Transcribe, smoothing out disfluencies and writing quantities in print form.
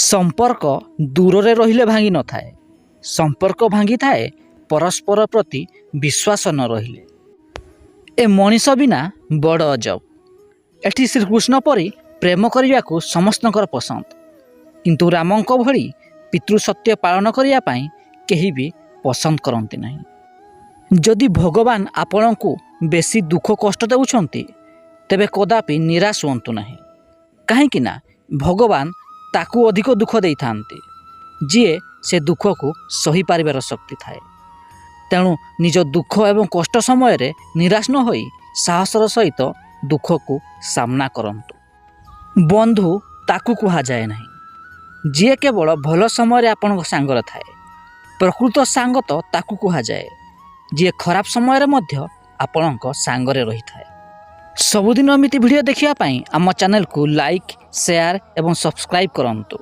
संपर्क दूर रहिले भांगी न थाए। संपर्क भांगी थाए परस्पर प्रति विश्वास न रहिले। ए मनीष बिना बड़ अजब। एठी श्रीकृष्ण परी प्रेम करने को समस्तकर पसंद, किंतु रामंक भली पितृसत्य पालन करने केही भी पसंद करती नहीं। जदि भगवान आपण को बेसी दुख कष्ट देउछंती तेबे कदापि निराश हुंतु नहीं, कहीं भगवान ताकू अधिक दुख दे था जीए से दुख को सही पारिबार शक्ति थाए। तेणु निज दुख एवं कष्ट समय रे निराश न होई साहसर सहित दुख को सामना करंतु। बंधु ताकू कहा जाए नहीं जीए केवल भल समय आपण सांगर थाए। प्रकृत सांग तो ताकू कहा जाए जी खराब समय मध्य आपणक सांगरे रही थाए। सबुदिन एमिति वीडियो देखिया पाई आम चैनल को लाइक, शेयर एवं सब्सक्राइब करंतु।